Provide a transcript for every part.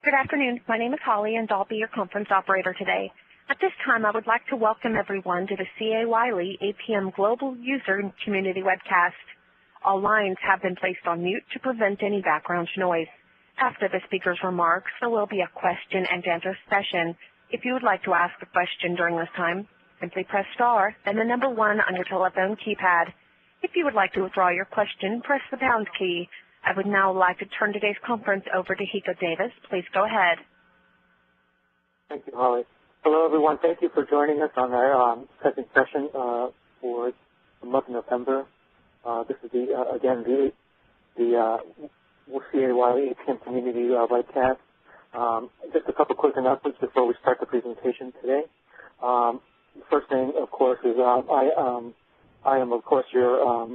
Good afternoon. My name is Holly, and I'll be your conference operator today. At this time, I would like to welcome everyone to the CA Wily APM Global User and Community Webcast. All lines have been placed on mute to prevent any background noise. After the speaker's remarks, there will be a question-and-answer session. If you would like to ask a question during this time, simply press star, then the number 1 on your telephone keypad. If you would like to withdraw your question, press the pound key. I would now like to turn today's conference over to Hiko Davis. Please go ahead. Thank you, Holly. Hello, everyone. Thank you for joining us on our second session for the month of November. This is the CA Wily APM Community Webcast. Just a couple quick announcements before we start the presentation today. First thing, of course, is I am, of course, your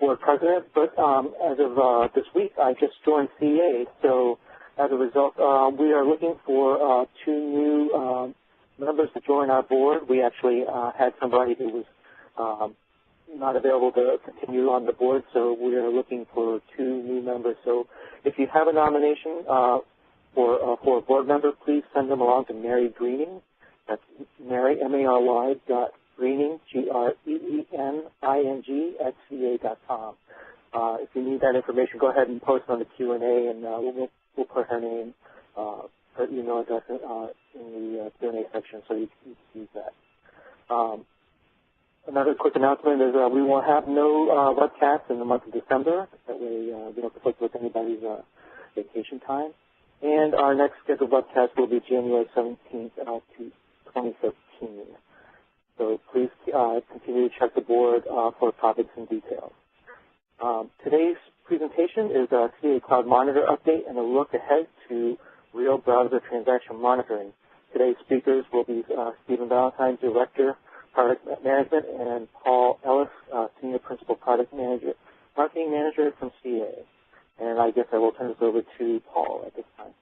board president, but as of this week, I just joined CA. So as a result, we are looking for 2 new members to join our board. We actually had somebody who was not available to continue on the board, so we are looking for 2 new members. So if you have a nomination for a board member, please send them along to Mary Greening. That's Mary, M-A-R-Y, Greening, Greening, @ca.com. If you need that information, go ahead and post on the Q&A, and we'll put her name, her email address in the Q&A section so you can use that. Another quick announcement is we will have no webcasts in the month of December. That way we don't conflict with anybody's vacation time. And our next scheduled webcast will be January 17th, 2015. So please continue to check the board for topics and details. Today's presentation is a CA Cloud Monitor update and a look ahead to real browser transaction monitoring. Today's speakers will be Stephen Balentin, Director, Product Management, and Paul Ellis, Senior Principal Product Manager, Marketing Manager from CA. And I guess I will turn this over to Paul at this time.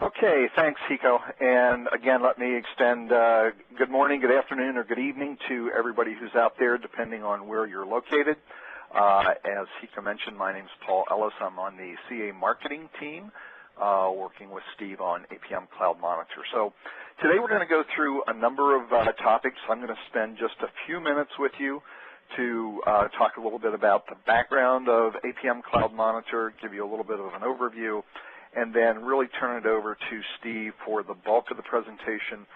Okay, thanks, Hiko. And again, let me extend good morning, good afternoon, or good evening to everybody who's out there, depending on where you're located. As Hiko mentioned, my name is Paul Ellis. I'm on the CA marketing team, working with Steve on APM Cloud Monitor. So today we're going to go through a number of topics. I'm going to spend just a few minutes with you to talk a little bit about the background of APM Cloud Monitor, give you a little bit of an overview, and then really turn it over to Steve for the bulk of the presentation,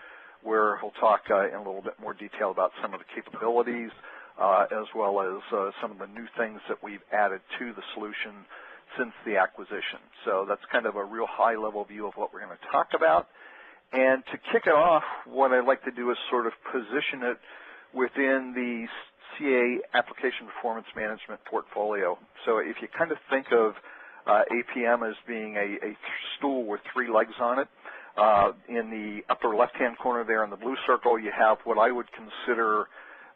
where he'll talk in a little bit more detail about some of the capabilities, as well as some of the new things that we've added to the solution since the acquisition. So that's kind of a real high-level view of what we're going to talk about. And to kick it off, what I'd like to do is sort of position it within the CA Application Performance Management portfolio. So if you kind of think of APM as being a stool with 3 legs on it, in the upper left-hand corner there in the blue circle, you have what I would consider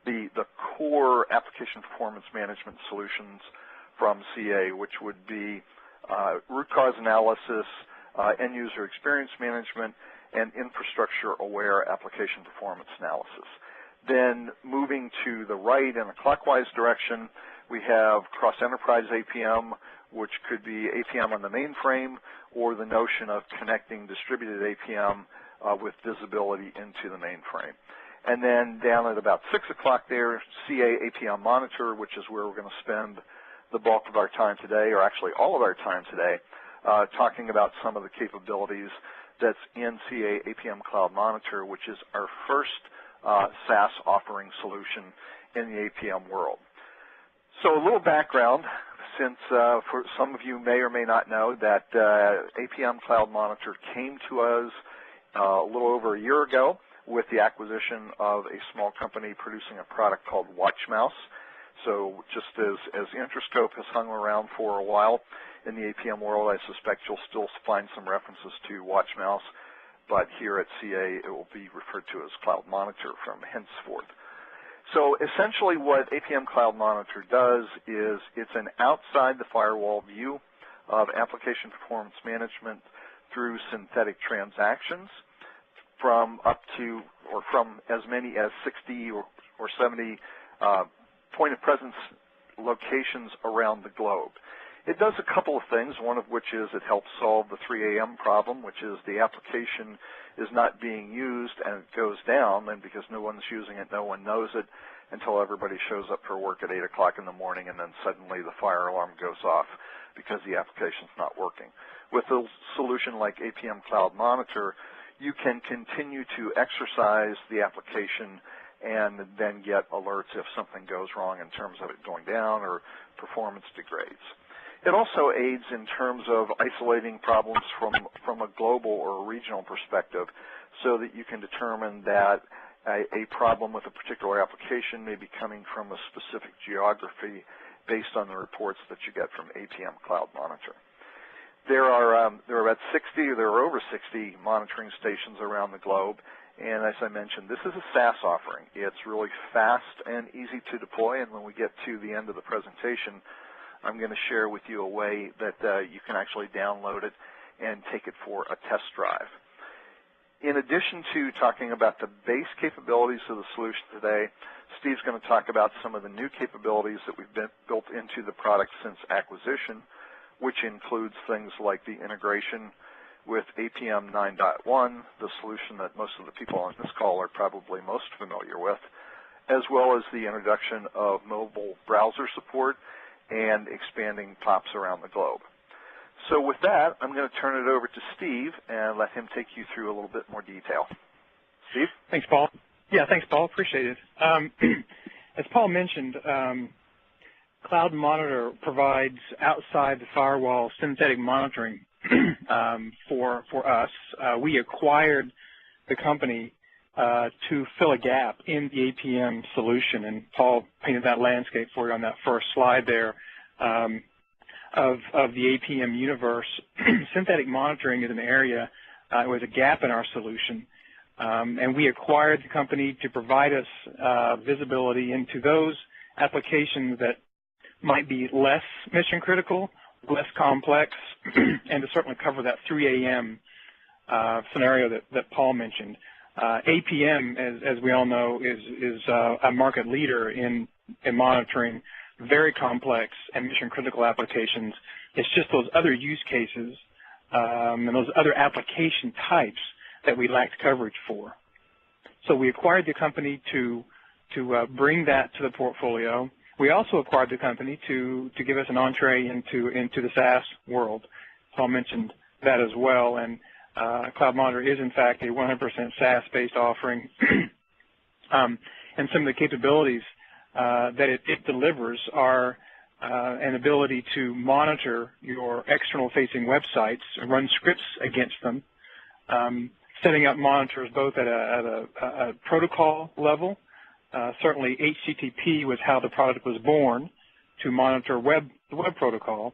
the core application performance management solutions from CA, which would be root cause analysis, end-user experience management, and infrastructure-aware application performance analysis. Then moving to the right in a clockwise direction, we have cross-enterprise APM, which could be APM on the mainframe, or the notion of connecting distributed APM with visibility into the mainframe. And then down at about 6 o'clock there, CA APM Monitor, which is where we're going to spend the bulk of our time today, or actually all of our time today, talking about some of the capabilities that's in CA APM Cloud Monitor, which is our first SaaS offering solution in the APM world. So a little background, since for some of you may or may not know that APM Cloud Monitor came to us a little over a year ago with the acquisition of a small company producing a product called WatchMouse. So just as Interscope has hung around for a while in the APM world, I suspect you'll still find some references to WatchMouse, but here at CA it will be referred to as Cloud Monitor from henceforth. So essentially what APM Cloud Monitor does is it's an outside the firewall view of application performance management through synthetic transactions from up to, or from as many as 60 or 70 point of presence locations around the globe. It does a couple of things, one of which is it helps solve the 3 a.m. problem, which is the application is not being used and it goes down, and because no one's using it, no one knows it until everybody shows up for work at 8 o'clock in the morning, and then suddenly the fire alarm goes off because the application's not working. With a solution like APM Cloud Monitor, you can continue to exercise the application and then get alerts if something goes wrong in terms of it going down or performance degrades. It also aids in terms of isolating problems from a global or a regional perspective so that you can determine that a problem with a particular application may be coming from a specific geography based on the reports that you get from APM Cloud Monitor. There are over 60 monitoring stations around the globe, and as I mentioned, this is a SaaS offering. It's really fast and easy to deploy, and when we get to the end of the presentation, I'm going to share with you a way that you can actually download it and take it for a test drive. In addition to talking about the base capabilities of the solution today, Steve's going to talk about some of the new capabilities that we've built into the product since acquisition, which includes things like the integration with APM 9.1, the solution that most of the people on this call are probably most familiar with, as well as the introduction of mobile browser support and expanding POPs around the globe. So with that, I'm going to turn it over to Steve and let him take you through a little bit more detail. Steve? Thanks, Paul. Yeah, thanks, Paul. Appreciate it. As Paul mentioned, Cloud Monitor provides outside the firewall synthetic monitoring for us. We acquired the company to fill a gap in the APM solution, and Paul painted that landscape for you on that first slide there of the APM universe. Synthetic monitoring is an area, it was a gap in our solution, and we acquired the company to provide us visibility into those applications that might be less mission critical, less complex, and to certainly cover that 3 a.m. Scenario that Paul mentioned. APM, as we all know, is a market leader in monitoring very complex and mission-critical applications. It's just those other use cases and those other application types that we lacked coverage for. So we acquired the company to bring that to the portfolio. We also acquired the company to give us an entree into the SaaS world. Paul mentioned that as well, and Cloud Monitor is, in fact, a 100% SaaS-based offering. And some of the capabilities that it delivers are an ability to monitor your external-facing websites and run scripts against them, setting up monitors both at a protocol level. Certainly, HTTP was how the product was born to monitor the web protocol,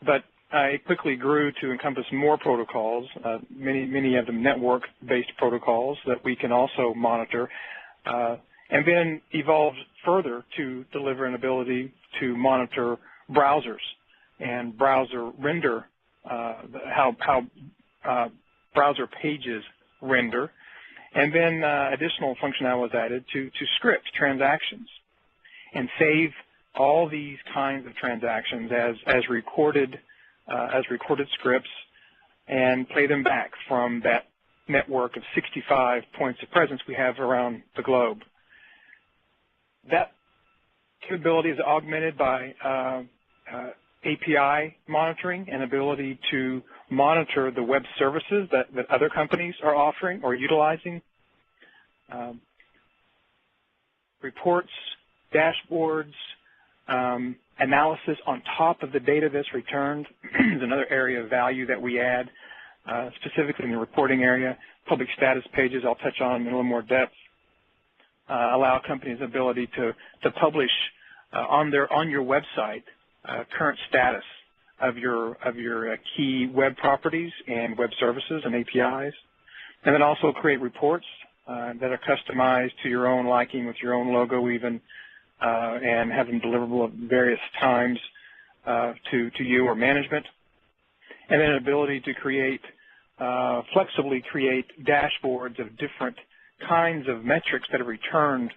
but it quickly grew to encompass more protocols, many of them network-based protocols that we can also monitor, and then evolved further to deliver an ability to monitor browsers and browser render, how browser pages render. And then additional functionality was added to script transactions and save all these kinds of transactions as recorded scripts and play them back from that network of 65 points of presence we have around the globe. That capability is augmented by API monitoring and ability to monitor the web services that other companies are offering or utilizing. Reports, dashboards, analysis on top of the data that's returned is another area of value that we add, specifically in the reporting area. Public status pages I'll touch on in a little more depth. Allow companies the ability to publish on your website current status of your key web properties and web services and APIs, and then also create reports that are customized to your own liking with your own logo even, and have them deliverable at various times to you or management, and then an ability to flexibly create dashboards of different kinds of metrics that are returned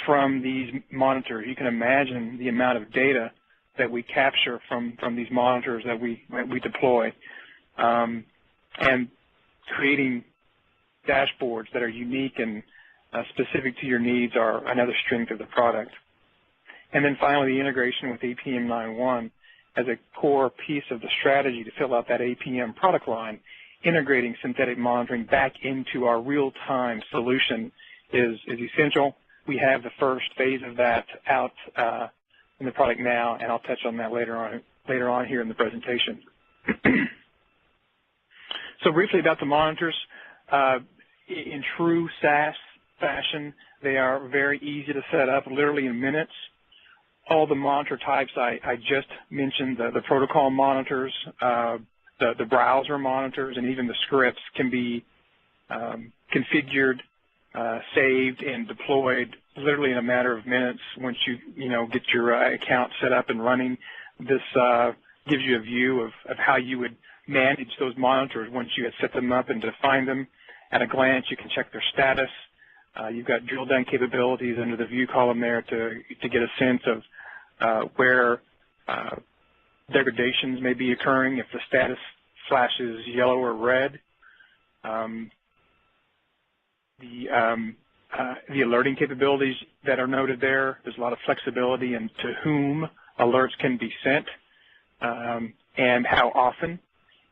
from these monitors. You can imagine the amount of data that we capture from these monitors that we deploy, and creating dashboards that are unique and specific to your needs are another strength of the product. And then finally, the integration with APM 9.1 as a core piece of the strategy to fill out that APM product line. Integrating synthetic monitoring back into our real-time solution is essential. We have the first phase of that out in the product now, and I'll touch on that later on here in the presentation. So briefly about the monitors. In true SaaS fashion, they are very easy to set up, literally in minutes. All the monitor types I just mentioned, the protocol monitors, the browser monitors, and even the scripts can be configured, saved, and deployed literally in a matter of minutes once you get your account set up and running. This gives you a view of how you would manage those monitors once you had set them up and defined them. At a glance, you can check their status. You've got drill down capabilities under the view column there to get a sense of where degradations may be occurring if the status flashes yellow or red. The alerting capabilities that are noted there, there's a lot of flexibility in to whom alerts can be sent and how often,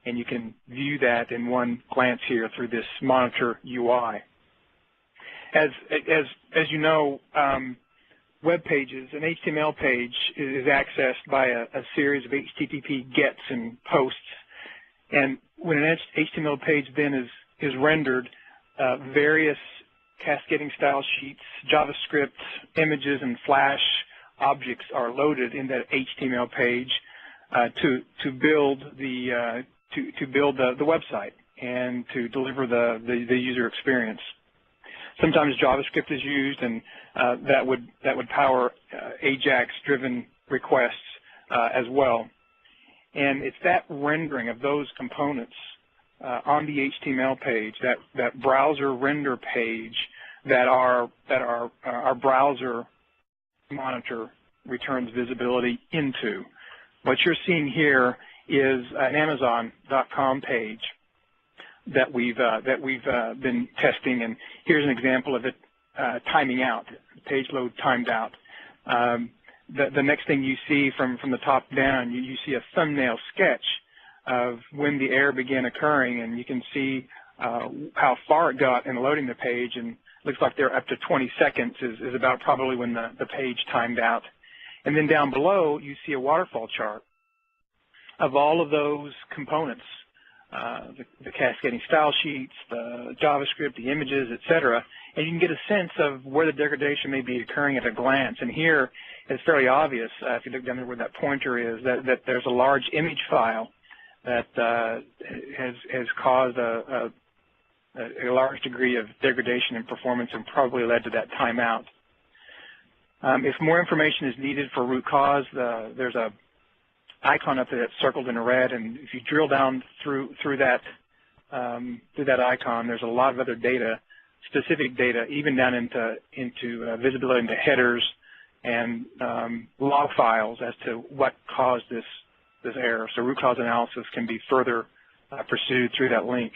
and you can view that in one glance here through this monitor UI. As you know, web pages, an HTML page is accessed by a series of HTTP gets and posts, and when an HTML page then is rendered, various cascading style sheets, JavaScript, images, and Flash objects are loaded in that HTML page to build the website and to deliver the user experience. Sometimes JavaScript is used, and that would power AJAX-driven requests as well. And it's that rendering of those components on the HTML page, that browser render page, that our browser monitor returns visibility into. What you're seeing here is an Amazon.com page that we've been testing, and here's an example of it timing out. Page load timed out. The next thing you see from the top down, you see a thumbnail sketch of when the error began occurring, and you can see how far it got in loading the page, and looks like they're up to 20 seconds is about probably when the page timed out. And then down below, you see a waterfall chart of all of those components, the cascading style sheets, the JavaScript, the images, et cetera, and you can get a sense of where the degradation may be occurring at a glance. And here, it's fairly obvious, if you look down there where that pointer is, that there's a large image file that has caused a large degree of degradation in performance and probably led to that timeout. If more information is needed for root cause, there's a icon up there that's circled in red, and if you drill down through that icon, there's a lot of other data, specific data, even down into visibility into headers and log files as to what caused this error. So root cause analysis can be further pursued through that link.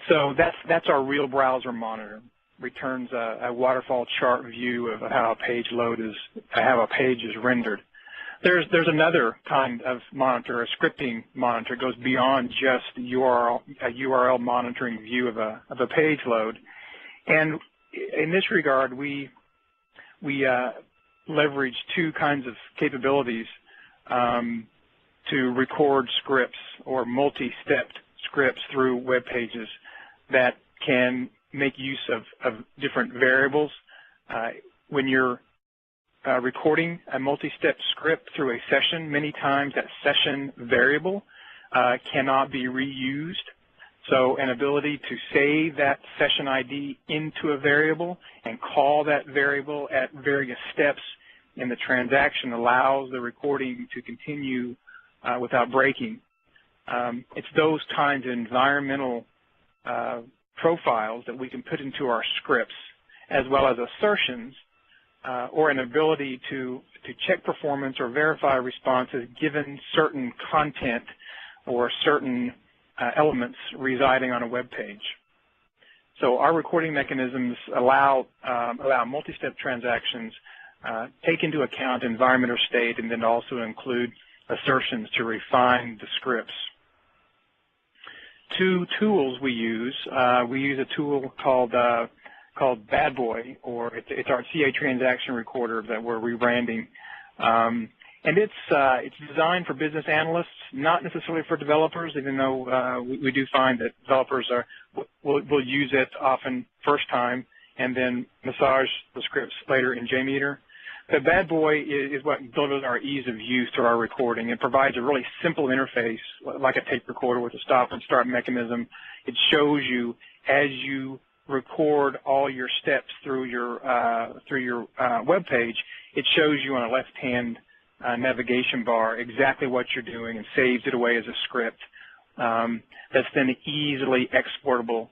So that's our real browser monitor. Returns a waterfall chart view of how a page is rendered. There's another kind of monitor, a scripting monitor. It goes beyond just a URL monitoring view of a page load. And in this regard, we leverage two kinds of capabilities to record scripts or multi-stepped scripts through web pages that can make use of different variables. When you're recording a multi-step script through a session, many times that session variable cannot be reused. So an ability to save that session ID into a variable and call that variable at various steps in the transaction allows the recording to continue without breaking. It's those kinds of environmental profiles that we can put into our scripts, as well as assertions or an ability to check performance or verify responses given certain content or certain elements residing on a web page. So our recording mechanisms allow multi-step transactions, take into account environment or state, and then also include assertions to refine the scripts. Two tools we use a tool called Bad Boy, or it's our CA transaction recorder that we're rebranding. And it's designed for business analysts, not necessarily for developers, even though we do find that developers will use it often first time and then massage the scripts later in JMeter. The Bad Boy is what delivers our ease of use to our recording. It provides a really simple interface, like a tape recorder with a stop and start mechanism. It shows you as you record all your steps through your web page. It shows you on a left-hand navigation bar exactly what you're doing and saves it away as a script that's then easily exportable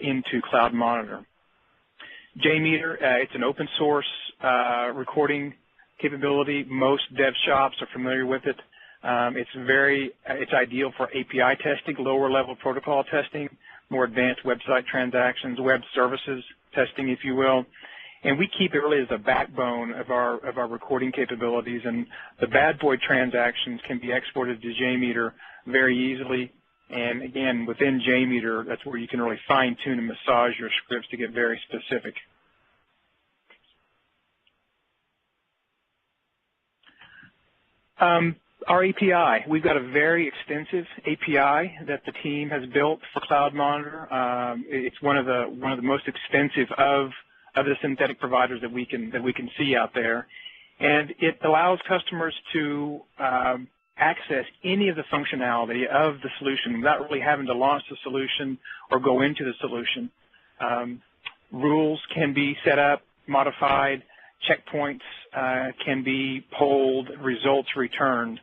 into Cloud Monitor. JMeter, it's an open source recording capability. Most dev shops are familiar with it. It's ideal for API testing, lower level protocol testing, more advanced website transactions, web services testing, if you will. And we keep it really as a backbone of our recording capabilities. And the Bad Boy transactions can be exported to JMeter very easily. And again, within JMeter, that's where you can really fine-tune and massage your scripts to get very specific. Our API, we've got a very extensive API that the team has built for Cloud Monitor. It's one of the most extensive of the synthetic providers that we can see out there, and it allows customers to access any of the functionality of the solution without really having to launch the solution or go into the solution. Rules can be set up, modified, checkpoints can be polled, results returned,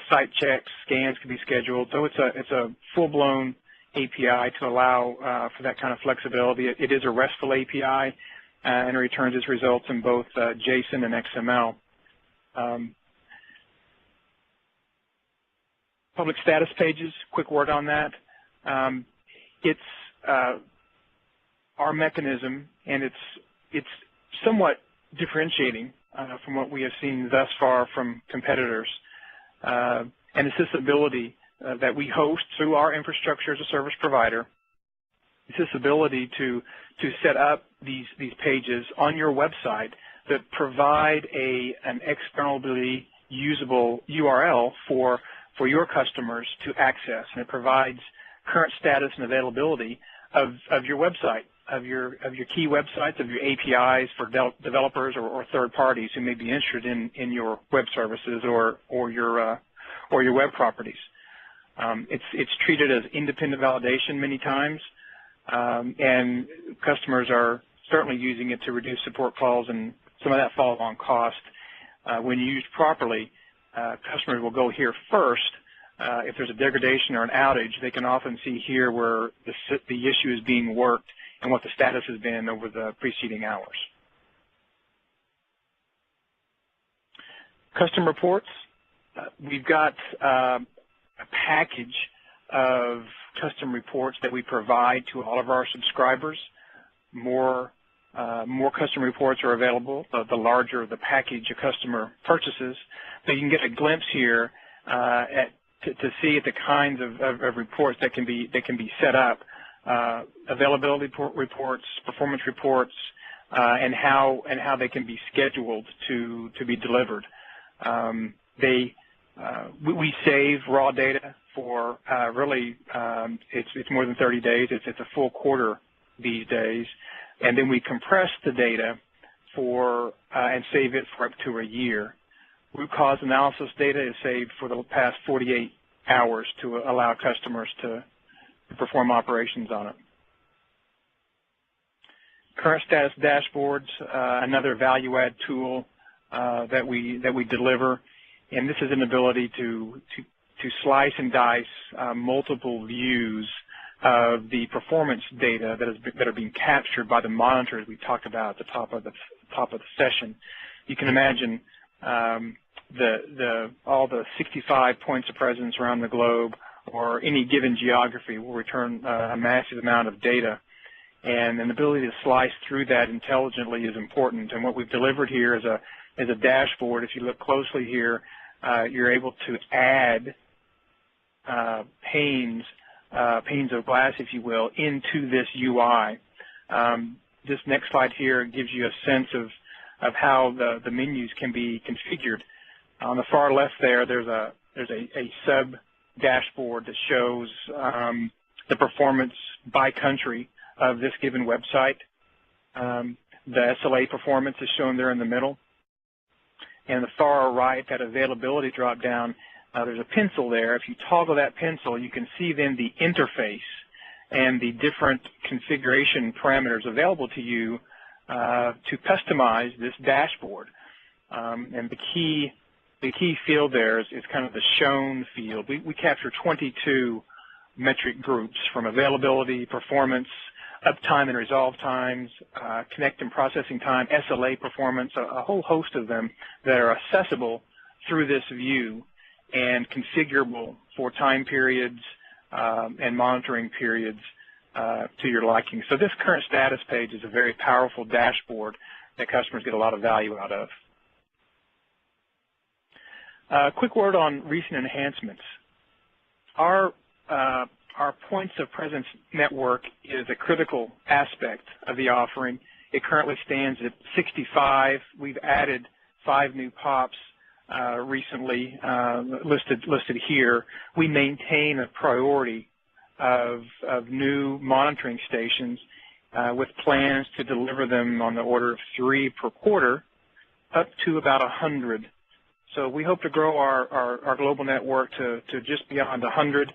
site checks, scans can be scheduled. So it's a full-blown API to allow for that kind of flexibility. It is a RESTful API and it returns its results in both JSON and XML. Public status pages, quick word on that. It's our mechanism, and it's somewhat differentiating from what we have seen thus far from competitors. And it's this ability that we host through our infrastructure as a service provider. It's this ability to set up these pages on your website that provide an externally usable URL for your customers to access, and it provides current status and availability of your website, of your key websites, of your APIs for developers or third parties who may be interested in your web services or your web properties. It's treated as independent validation many times, and customers are certainly using it to reduce support calls and some of that follow-on cost. When used properly, customers will go here first. If there's a degradation or an outage, they can often see here where the issue is being worked and what the status has been over the preceding hours. Custom reports. We've got a package of custom reports that we provide to all of our subscribers. More custom reports are available, the larger the package a customer purchases. So you can get a glimpse here to see the kinds of reports that can be set up, availability reports, performance reports, and how they can be scheduled to be delivered. We save raw data for really it's more than 30 days. It's a full quarter these days, and then we compress the data and save it for up to a year. Root cause analysis data is saved for the past 48 hours to allow customers to perform operations on it. Current status dashboards, another value-add tool that we deliver, and this is an ability to slice and dice multiple views of the performance data that are being captured by the monitors we talked about at the top of top of the session. You can imagine all the 65 points of presence around the globe or any given geography will return a massive amount of data. And an ability to slice through that intelligently is important. And what we've delivered here is a dashboard. If you look closely here, you're able to add panes of glass, if you will, into this UI. This next slide here gives you a sense of how the menus can be configured. On the far left there's a sub dashboard that shows the performance by country of this given website. The SLA performance is shown there in the middle. And the far right, that availability drop down, there's a pencil there. If you toggle that pencil, you can see then the interface and the different configuration parameters available to you to customize this dashboard. And the key field there is kind of the shown field. We capture 22 metric groups from availability, performance, uptime and resolve times, connect and processing time, SLA performance, a whole host of them that are accessible through this view and configurable for time periods and monitoring periods to your liking. So this current status page is a very powerful dashboard that customers get a lot of value out of. A quick word on recent enhancements. Our points of presence network is a critical aspect of the offering. It currently stands at 65. We've added 5 new POPs recently listed here. We maintain a priority of new monitoring stations with plans to deliver them on the order of 3 per quarter up to about 100. So we hope to grow our global network to just beyond 100.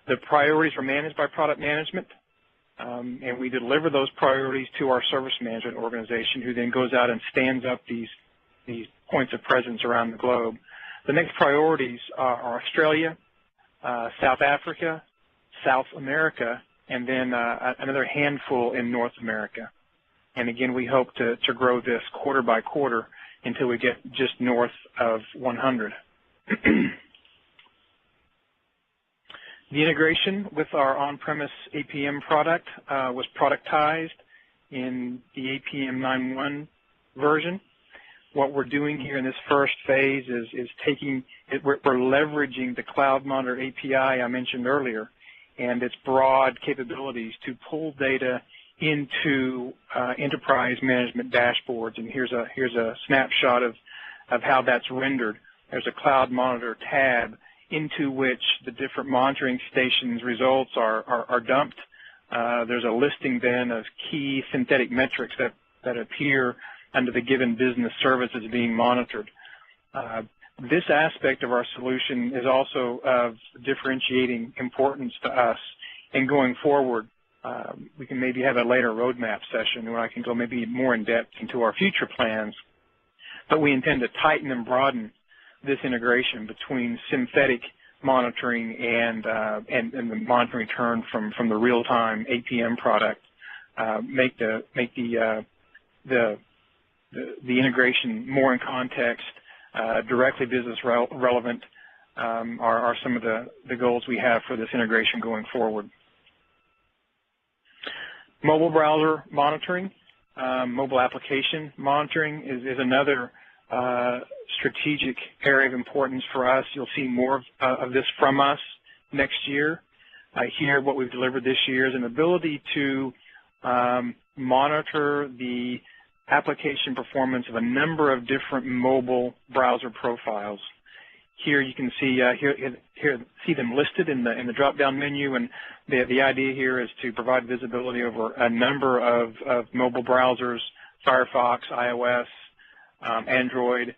The priorities are managed by product management, and we deliver those priorities to our service management organization, who then goes out and stands up these points of presence around the globe. The next priorities are Australia, South Africa, South America, and then another handful in North America. And again, we hope to grow this quarter by quarter until we get just north of 100. The integration with our on-premise APM product was productized in the APM 9.1 version. What we're doing here in this first phase is we're leveraging the Cloud Monitor API I mentioned earlier and its broad capabilities to pull data into enterprise management dashboards. And here's a snapshot of how that's rendered. There's a Cloud Monitor tab into which the different monitoring stations results are dumped. There's a listing then of key synthetic metrics that appear under the given business services being monitored. This aspect of our solution is also of differentiating importance to us. And going forward, we can maybe have a later roadmap session where I can go maybe more in depth into our future plans. But we intend to tighten and broaden this integration between synthetic monitoring and the monitoring return from the real-time APM product. Make the integration more in context, directly business relevant are some of the goals we have for this integration going forward. Mobile browser monitoring, mobile application monitoring is another strategic area of importance for us. You'll see more of this from us next year. Here, what we've delivered this year is an ability to monitor the application performance of a number of different mobile browser profiles. Here you can see see them listed in the drop-down menu, and the idea here is to provide visibility over a number of mobile browsers: Firefox, iOS, Android,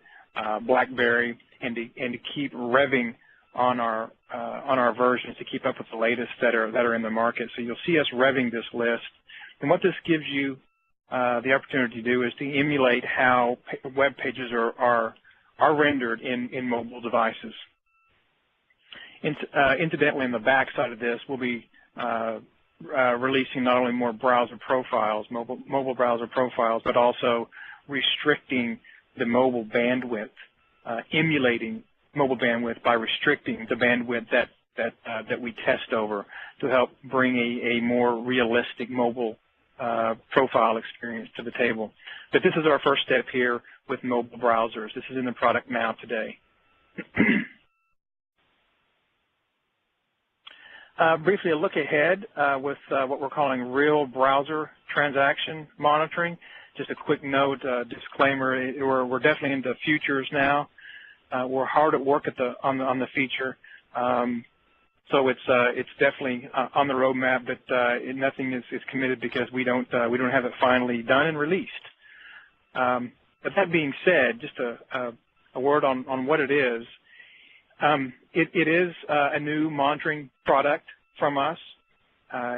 BlackBerry, and to keep revving on our versions to keep up with the latest that are in the market. So you'll see us revving this list, and what this gives you the opportunity to do is to emulate how web pages are rendered in mobile devices. Incidentally, on the back side of this, we'll be releasing not only more browser profiles, mobile browser profiles, but also restricting the mobile bandwidth, emulating mobile bandwidth by restricting the bandwidth that we test over to help bring a more realistic mobile profile experience to the table. But this is our first step here with mobile browsers. This is in the product now today. Briefly, a look ahead with what we're calling real browser transaction monitoring. Just a quick note, disclaimer, we're definitely into futures now. We're hard at work on the feature. So it's definitely on the roadmap, but nothing is committed because we don't have it finally done and released. But that being said, just a word on what it is. It is a new monitoring product from us.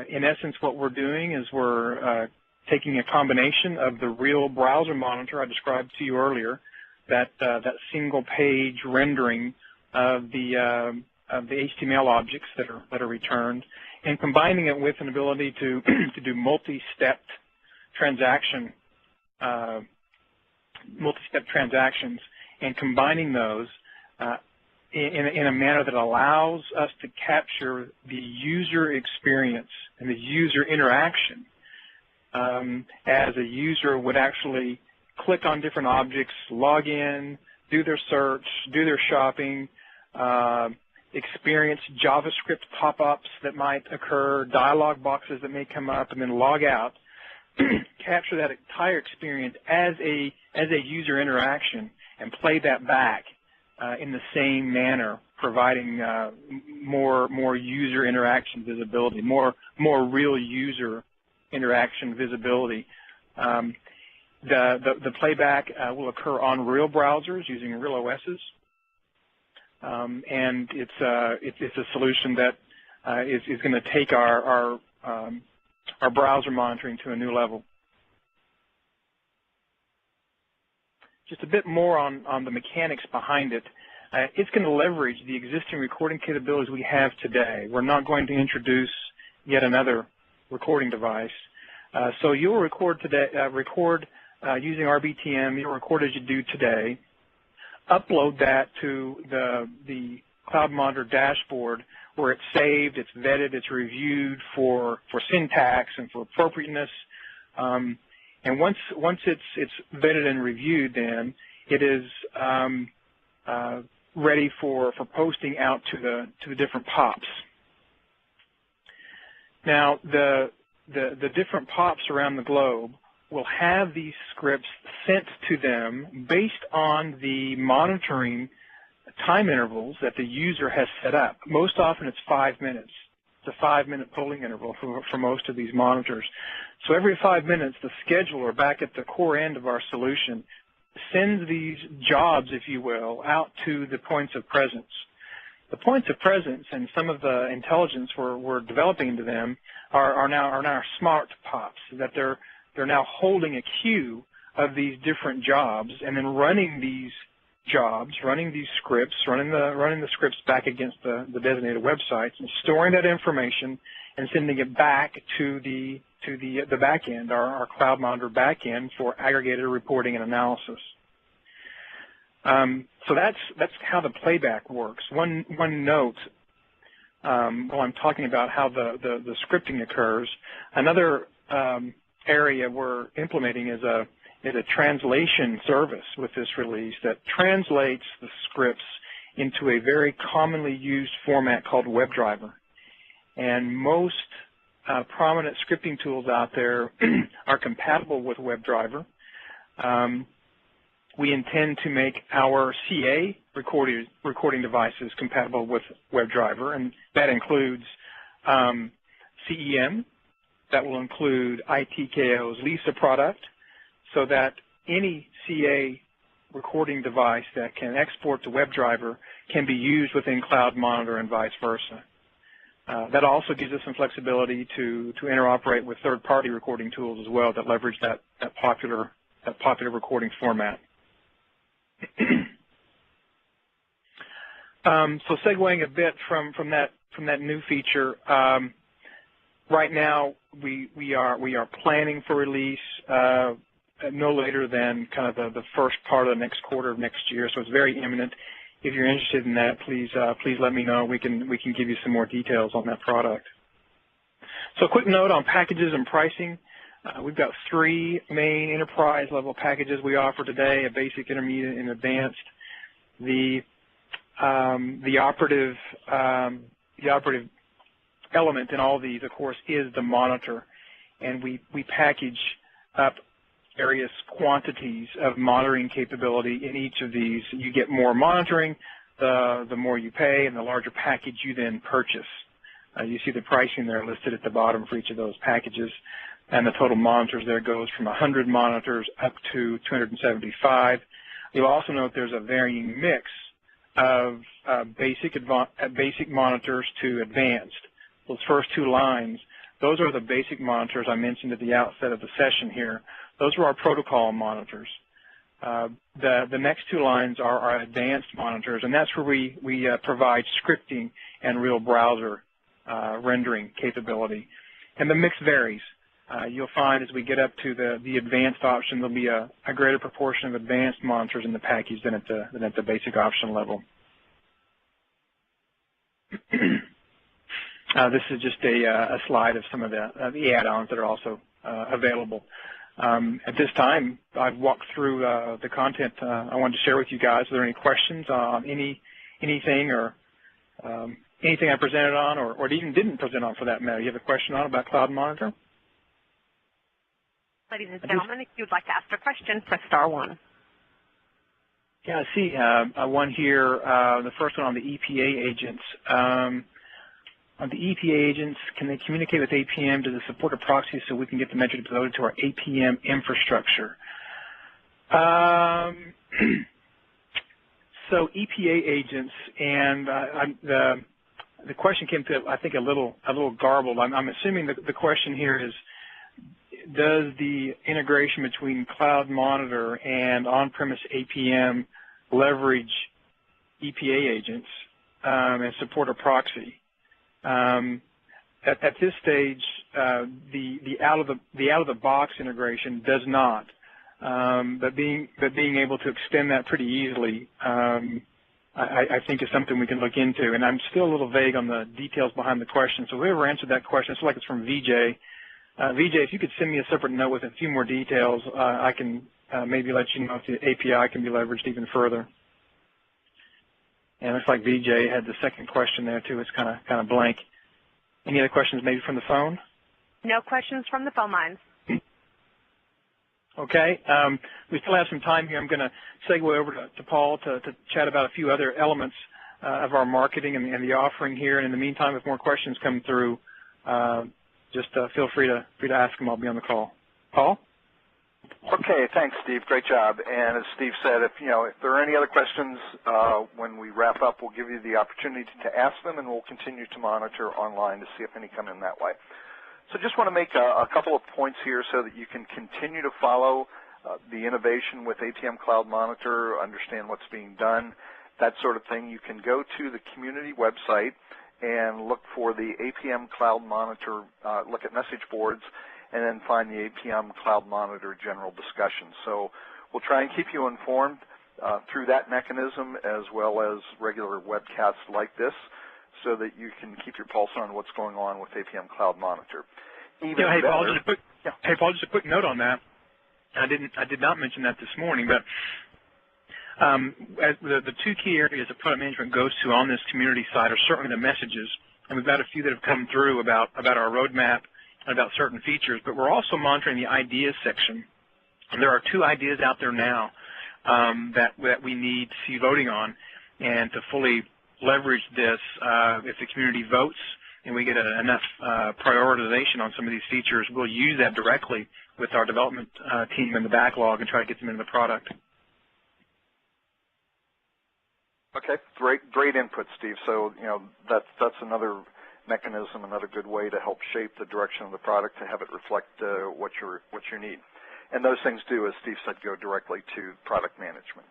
In essence, what we're doing is we're taking a combination of the real browser monitor I described to you earlier, that single page rendering of the HTML objects that are returned, and combining it with an ability to do multi-step transactions, and combining those in a manner that allows us to capture the user experience and the user interaction as a user would actually click on different objects, log in, do their search, do their shopping, experience JavaScript pop-ups that might occur, dialog boxes that may come up, and then log out. Capture that entire experience as a user interaction and play that back in the same manner, providing more user interaction visibility, more real user interaction visibility. The playback will occur on real browsers using real OSs, and it's a solution that is going to take our browser monitoring to a new level. Just a bit more on the mechanics behind it. It's going to leverage the existing recording capabilities we have today. We're not going to introduce yet another recording device. So you'll record today, using RBTM. You'll record as you do today. Upload that to the Cloud Monitor dashboard where it's saved, it's vetted, it's reviewed for syntax and for appropriateness. And once it's vetted and reviewed, then it is ready for posting out to the different POPs. Now the different POPs around the globe will have these scripts sent to them based on the monitoring time intervals that the user has set up. Most often it's 5 minutes. It's a 5-minute polling interval for most of these monitors. So every 5 minutes, the scheduler back at the core end of our solution sends these jobs, if you will, out to the points of presence. The points of presence and some of the intelligence we're developing into them are now smart POPs, that they're now holding a queue of these different jobs and then running these jobs, running these scripts, running the scripts back against the designated websites and storing that information and sending it back to the back end, our Cloud Monitor back end, for aggregated reporting and analysis. So that's how the playback works. One note while I'm talking about how the scripting occurs. Another area we're implementing is a translation service with this release that translates the scripts into a very commonly used format called WebDriver. And most prominent scripting tools out there are compatible with WebDriver. We intend to make our CA recording devices compatible with WebDriver, and that includes CEM. That will include ITKO's Lisa product, so that any CA recording device that can export to WebDriver can be used within Cloud Monitor and vice versa. That also gives us some flexibility to interoperate with third-party recording tools as well that leverage that popular recording format. So segueing a bit from that new feature, right now, we are planning for release no later than kind of the first part of the next quarter of next year. So it's very imminent. If you're interested in that, please let me know. We can give you some more details on that product. So a quick note on packages and pricing. We've got 3 main enterprise-level packages we offer today: a basic, intermediate, and advanced. The operative element in all these, of course, is the monitor, and we package up various quantities of monitoring capability in each of these. You get more monitoring, the more you pay, and the larger package you then purchase. You see the pricing there listed at the bottom for each of those packages, and the total monitors there goes from 100 monitors up to 275. You'll also note there's a varying mix of basic monitors to advanced. Those first 2 lines, those are the basic monitors I mentioned at the outset of the session here. Those are our protocol monitors. The next 2 lines are our advanced monitors, and that's where we provide scripting and real browser rendering capability. And the mix varies. You'll find as we get up to the advanced option, there'll be a greater proportion of advanced monitors in the package than at the basic option level. This is just a slide of some of the add-ons that are also available. At this time, I've walked through the content I wanted to share with you guys. Are there any questions on anything or anything I presented on or even didn't present on for that matter? You have a question on about Cloud Monitor? Ladies and gentlemen, if you'd like to ask a question, press star 1. Yeah, I see one here, the first one on the EPA agents. On the EPA agents, can they communicate with APM to support a proxy so we can get the metric loaded to our APM infrastructure? So EPA agents, and the question came to, I think, a little garbled. I'm assuming the question here is, does the integration between Cloud Monitor and on-premise APM leverage EPA agents and support a proxy? At this stage, the out of the box integration does not, but being able to extend that pretty easily, I think is something we can look into. And I'm still a little vague on the details behind the question. So whoever answered that question, it's like it's from VJ. VJ, if you could send me a separate note with a few more details, I can maybe let you know if the API can be leveraged even further. And it looks like VJ had the second question there too. It's kind of blank. Any other questions maybe from the phone? No questions from the phone lines. Okay. We still have some time here. I'm going to segue over to Paul to chat about a few other elements of our marketing and the offering here. And in the meantime, if more questions come through, just feel free to ask them. I'll be on the call. Paul? Okay, thanks, Steve. Great job. And as Steve said, if there are any other questions when we wrap up, we'll give you the opportunity to ask them, and we'll continue to monitor online to see if any come in that way. So just want to make a couple of points here so that you can continue to follow the innovation with APM Cloud Monitor, understand what's being done, that sort of thing. You can go to the community website and look for the APM Cloud Monitor, look at message boards, and then find the APM Cloud Monitor general discussion. So we'll try and keep you informed through that mechanism as well as regular webcasts like this so that you can keep your pulse on what's going on with APM Cloud Monitor. Hey, Paul, just a quick note on that. I did not mention that this morning, but as the 2 key areas that product management goes to on this community site are certainly the messages, and we've got a few that have come through about our roadmap and about certain features, but we're also monitoring the ideas section. And there are 2 ideas out there now that we need to see voting on, and to fully leverage this, if the community votes and we get enough prioritization on some of these features, we'll use that directly with our development team in the backlog and try to get them into the product. Okay, great input, Steve. So that's another mechanism, another good way to help shape the direction of the product to have it reflect what you need. And those things do, as Steve said, go directly to product management.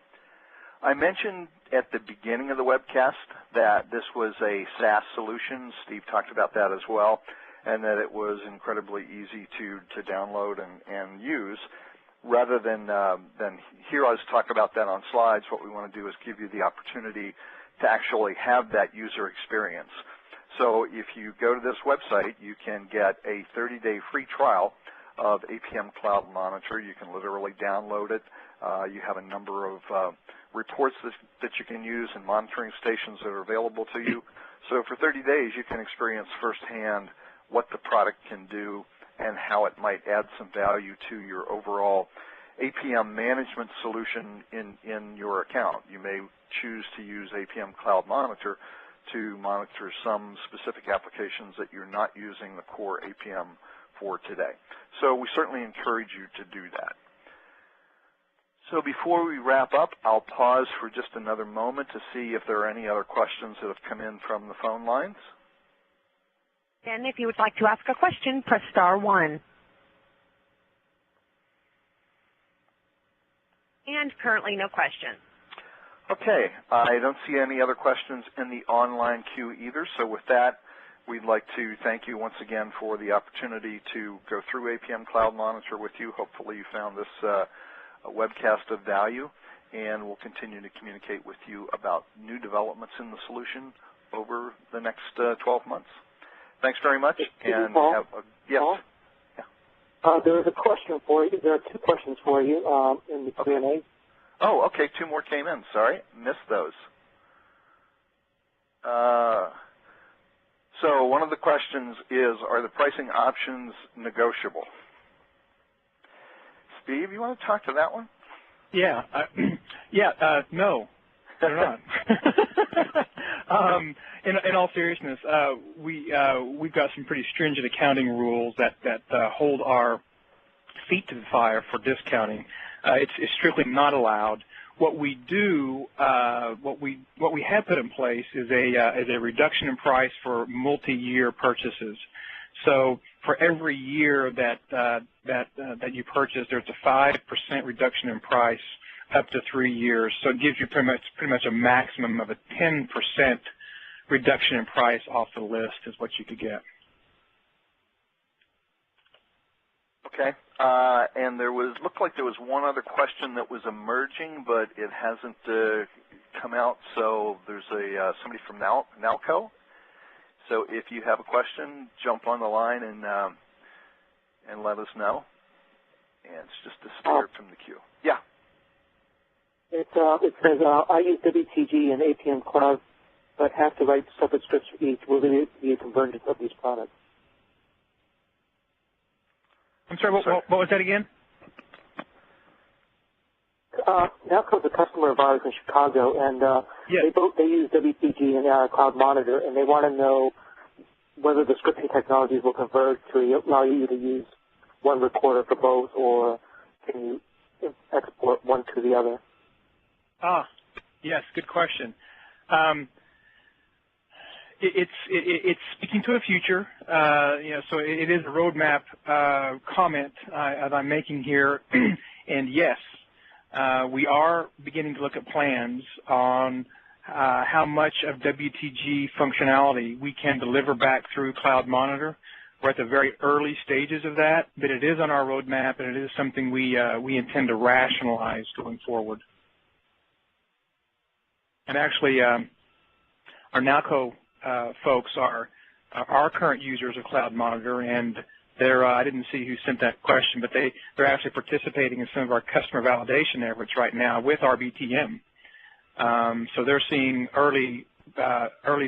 I mentioned at the beginning of the webcast that this was a SaaS solution. Steve talked about that as well. and that it was incredibly easy to download and use. Rather than hear us talk about that on slides, what we want to do is give you the opportunity to actually have that user experience. So if you go to this website, you can get a 30-day free trial of APM Cloud Monitor. You can literally download it. You have a number of reports that you can use and monitoring stations that are available to you. So for 30 days, you can experience firsthand what the product can do and how it might add some value to your overall APM management solution in your account. You may choose to use APM Cloud Monitor to monitor some specific applications that you're not using the core APM for today. So we certainly encourage you to do that. So before we wrap up, I'll pause for just another moment to see if there are any other questions that have come in from the phone lines. And if you would like to ask a question, press star 1. And currently no questions. Okay, I don't see any other questions in the online queue either. So with that, we'd like to thank you once again for the opportunity to go through APM Cloud Monitor with you. Hopefully you found this a webcast of value, and we'll continue to communicate with you about new developments in the solution over the next 12 months. Thanks very much. And Paul, have a, yes. Paul? Yeah. There is a question for you. There are 2 questions for you in the Q&A. Okay. Oh, okay. 2 more came in. Sorry, missed those. So one of the questions is, are the pricing options negotiable? Steve, you want to talk to that one? Yeah. No, they're not. In all seriousness, we've got some pretty stringent accounting rules that hold our feet to the fire for discounting. It's strictly not allowed. What we do, what we have put in place is a reduction in price for multi-year purchases. So for every year that you purchase, there's a 5% reduction in price up to 3 years. So it gives you pretty much a maximum of a 10% reduction in price off the list is what you could get. Okay. And looked like there was one other question that was emerging, but it hasn't come out. So there's somebody from Nalco. So if you have a question, jump on the line and let us know. And it's just disappeared from the queue. Yeah. It says, I use WTG and APM Cloud, but have to write separate scripts for each. Will there be a convergence of these products? I'm sorry, what was that again? Nalco's a customer of ours in Chicago, and they use WTG and Cloud Monitor, and they want to know whether the scripting technologies will converge to allow you to use one recorder for both, or can you export one to the other? Yes, good question. It's speaking to a future, so it is a roadmap comment that I'm making here, and yes, we are beginning to look at plans on how much of WTG functionality we can deliver back through Cloud Monitor. We're at the very early stages of that, but it is on our roadmap, and it is something we intend to rationalize going forward. And actually, our Nalco folks are current users of Cloud Monitor, and they're I didn't see who sent that question, but they're actually participating in some of our customer validation efforts right now with RBTM. So they're seeing early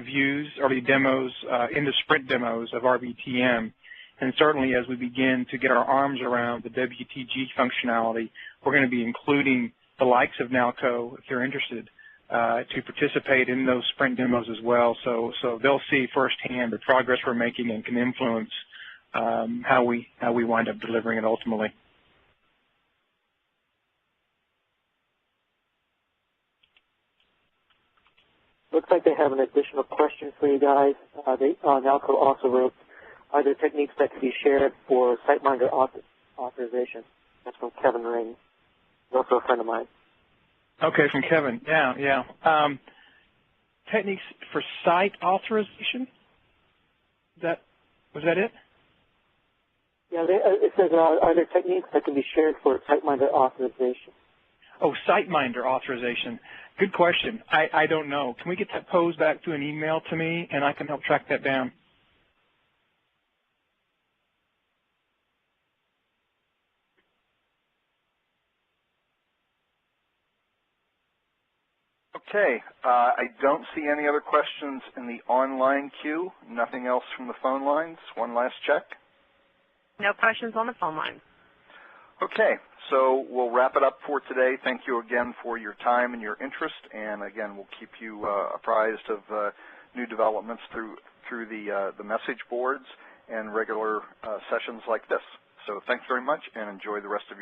views, early demos, into sprint demos of RBTM, and certainly as we begin to get our arms around the WTG functionality, we're going to be including the likes of Nalco, if they're interested, to participate in those sprint demos as well. So they'll see firsthand the progress we're making and can influence how we wind up delivering it ultimately. Looks like they have an additional question for you guys. Nalco also wrote, are there techniques that can be shared for SiteMinder authorization? That's from Kevin Ring. He's also a friend of mine. Okay, from Kevin. Yeah. Techniques for site authorization? Was that it? Yeah, it says, are there techniques that can be shared for SiteMinder authorization? Oh, SiteMinder authorization. Good question. I don't know. Can we get that posed back to an email to me, and I can help track that down? Okay. I don't see any other questions in the online queue. Nothing else from the phone lines. One last check. No questions on the phone line. Okay. So we'll wrap it up for today. Thank you again for your time and your interest. And again, we'll keep you apprised of new developments through the message boards and regular sessions like this. So thanks very much, and enjoy the rest of your